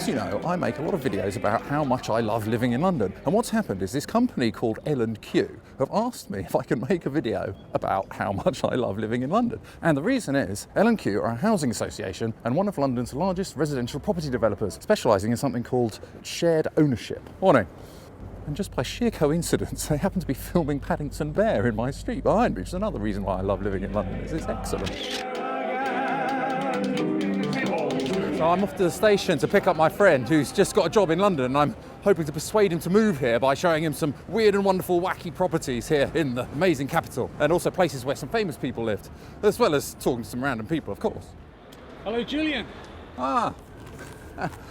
As you know, I make a lot of videos about how much I love living in London. And what's happened is this company called L&Q have asked me if I can make a video about how much I love living in London. And the reason is L&Q are a housing association and one of London's largest residential property developers, specialising in something called shared ownership. Morning. And just by sheer coincidence, they happen to be filming Paddington Bear in my street behind me, which is another reason why I love living in London. It's excellent. So I'm off to the station to pick up my friend who's just got a job in London, and I'm hoping to persuade him to move here by showing him some weird and wonderful wacky properties here in the amazing capital, and also places where some famous people lived, as well as talking to some random people, of course. Hello, Julian.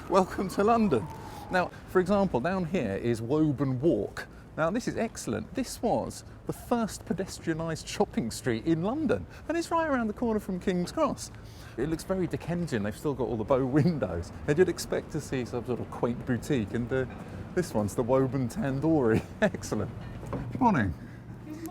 Welcome to London. Now, for example, down here is Woburn Walk. Now, this is excellent. This was the first pedestrianised shopping street in London, and it's right around the corner from King's Cross. It looks very Dickensian. They've still got all the bow windows, and you'd expect to see some sort of quaint boutique, and this one's the Woburn Tandoori. Excellent. Good morning.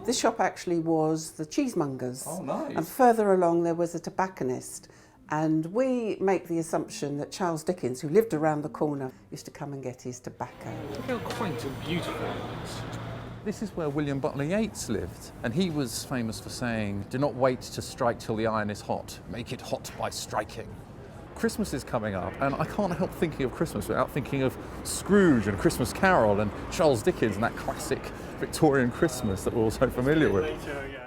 This shop actually was the cheesemonger's. Oh, nice. And further along there was a tobacconist. And we make the assumption that Charles Dickens, who lived around the corner, used to come and get his tobacco. Look how quaint and beautiful it is. This is where William Butler Yeats lived, and he was famous for saying, "Do not wait to strike till the iron is hot, make it hot by striking." Christmas is coming up, and I can't help thinking of Christmas without thinking of Scrooge and Christmas Carol and Charles Dickens and that classic Victorian Christmas that we're all so familiar with.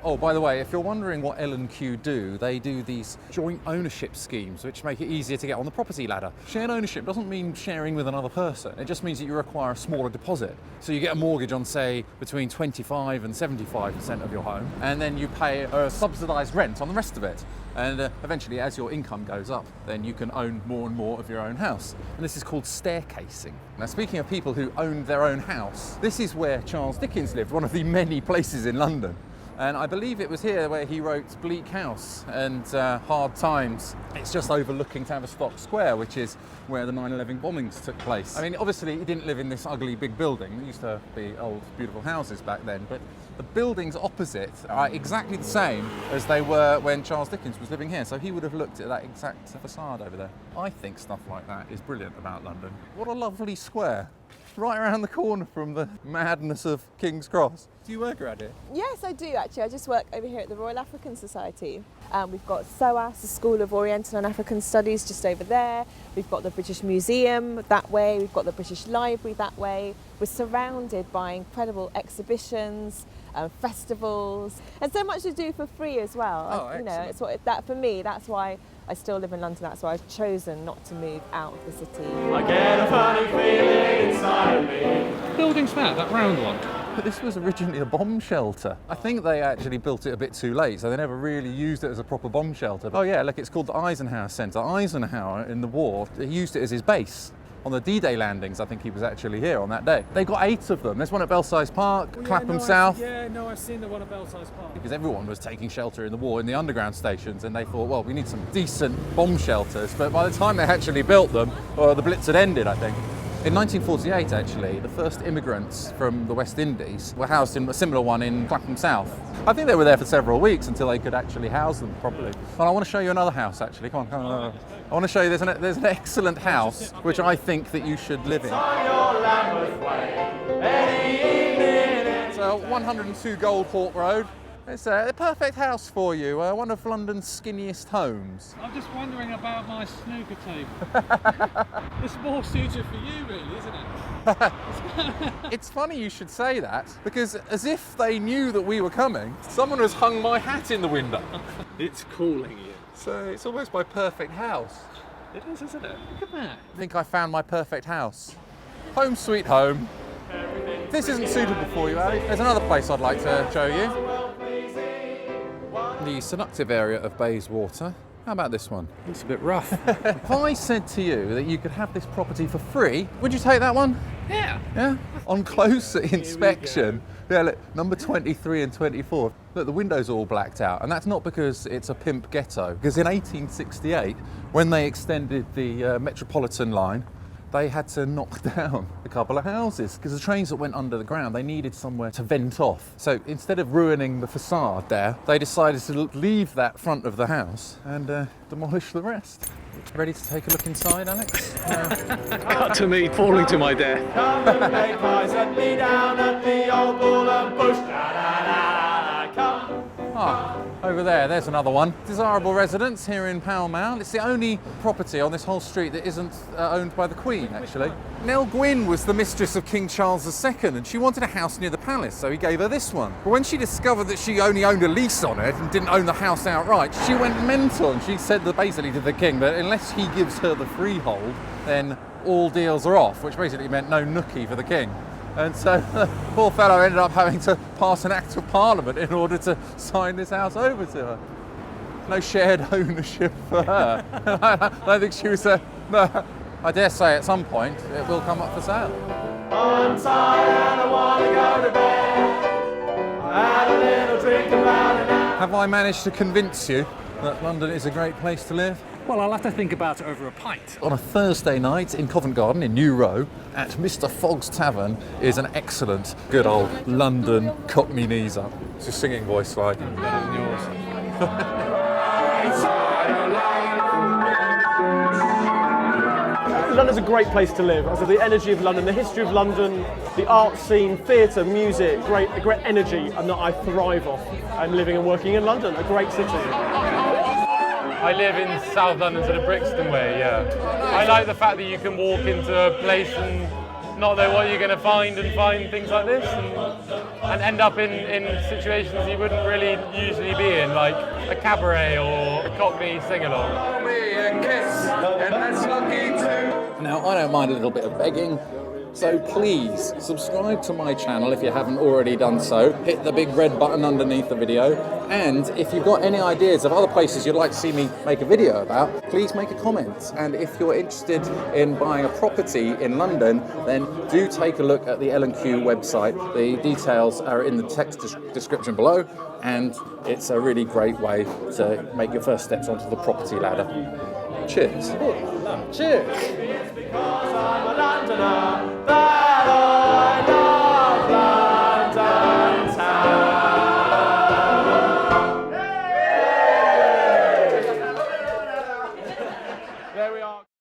Oh, by the way, if you're wondering what L&Q do, they do these joint ownership schemes which make it easier to get on the property ladder. Shared ownership doesn't mean sharing with another person. It just means that you require a smaller deposit. So you get a mortgage on, say, between 25 and 75% of your home, and then you pay a subsidised rent on the rest of it. And eventually, as your income goes up, then you can own more and more of your own house. And this is called staircasing. Now, speaking of people who owned their own house, this is where Charles Dickens lived, one of the many places in London. And I believe it was here where he wrote Bleak House and Hard Times. It's just overlooking Tavistock Square, which is where the 9/11 bombings took place. I mean, obviously, he didn't live in this ugly big building. There used to be old, beautiful houses back then, but the buildings opposite are exactly the same as they were when Charles Dickens was living here. So he would have looked at that exact facade over there. I think stuff like that is brilliant about London. What a lovely square. Right around the corner from the madness of King's Cross. Do you work around here? Yes, I do actually. I just work over here at the Royal African Society. We've got SOAS, the School of Oriental and African Studies, just over there. We've got the British Museum that way. We've got the British Library that way. We're surrounded by incredible exhibitions, festivals, and so much to do for free as well. Oh, excellent. You know, it's what that for me. That's why I still live in London. That's why I've chosen not to move out of the city. I get a funny feeling inside me. What building's that round one? But this was originally a bomb shelter. I think they actually built it a bit too late, so they never really used it as a proper bomb shelter. Oh yeah, look, it's called the Eisenhower Centre. Eisenhower, in the war, he used it as his base. On the D-Day landings, I think he was actually here on that day. They got 8 of them. There's one at Belsize Park, Clapham South. I've seen the one at Belsize Park. Because everyone was taking shelter in the war in the underground stations, and they thought, well, we need some decent bomb shelters. But by the time they actually built them, the Blitz had ended, I think. In 1948, actually, the first immigrants from the West Indies were housed in a similar one in Clapham South. I think they were there for several weeks until they could actually house them properly. And I want to show you another house, actually. Come on. I want to show you there's an excellent house which I think that you should live in. It's 102 Goldhawk Road. It's a perfect house for you, one of London's skinniest homes. I'm just wondering about my snooker table. It's more suited for you, really, isn't it? It's funny you should say that, because as if they knew that we were coming, someone has hung my hat in the window. It's calling you. So it's almost my perfect house. It is, isn't it? Look at that. I think I found my perfect house. Home sweet home. If this isn't suitable for you, Ali, there's another place I'd like to show you. The seductive area of Bayswater. How about this one? It's a bit rough. If I said to you that you could have this property for free, would you take that one? Yeah. Yeah? On closer inspection, yeah, look, number 23 and 24. Look, the windows are all blacked out, and that's not because it's a pimp ghetto. Because in 1868, when they extended the Metropolitan line, they had to knock down a couple of houses because the trains that went under the ground, they needed somewhere to vent off. So instead of ruining the facade there, they decided to leave that front of the house and demolish the rest. Ready to take a look inside, Alex? Cut to me falling to my death. Come and make eyes at me down at the old bull and bush. Come. Ah, over there's another one. Desirable residence here in Pall Mall. It's the only property on this whole street that isn't owned by the Queen, actually. Nell Gwyn was the mistress of King Charles II, and she wanted a house near the palace, so he gave her this one. But when she discovered that she only owned a lease on it and didn't own the house outright, she went mental, and she said that basically to the king that unless he gives her the freehold, then all deals are off, which basically meant no nookie for the king. And so the poor fellow ended up having to pass an act of parliament in order to sign this house over to her. No shared ownership for her. I don't think she was no, I dare say at some point it will come up for sale. I'm tired and I want to go to bed. I had a little drink about an hour. Have I managed to convince you that London is a great place to live? Well, I'll have to think about it over a pint. On a Thursday night in Covent Garden in New Row at Mr. Fogg's Tavern is an excellent, good old London cockney knees up. It's your singing voice, like. Better than yours. London's a great place to live. Also, the energy of London, the history of London, the art scene, theatre, music, great energy, and that I thrive off. I'm living and working in London, a great city. I live in South London, sort of Brixton way, yeah. I like the fact that you can walk into a place and not know what you're going to find and find things like this and end up in situations you wouldn't really usually be in, like a cabaret or a Cockney sing-along. Now, I don't mind a little bit of begging, so please subscribe to my channel if you haven't already done so. Hit the big red button underneath the video, and if you've got any ideas of other places you'd like to see me make a video about, please make a comment. And if you're interested in buying a property in London, then do take a look at the L&Q website. The details are in the text description below, and it's a really great way to make your first steps onto the property ladder. Cheers. Cheers. Because I'm a Londoner, that I know.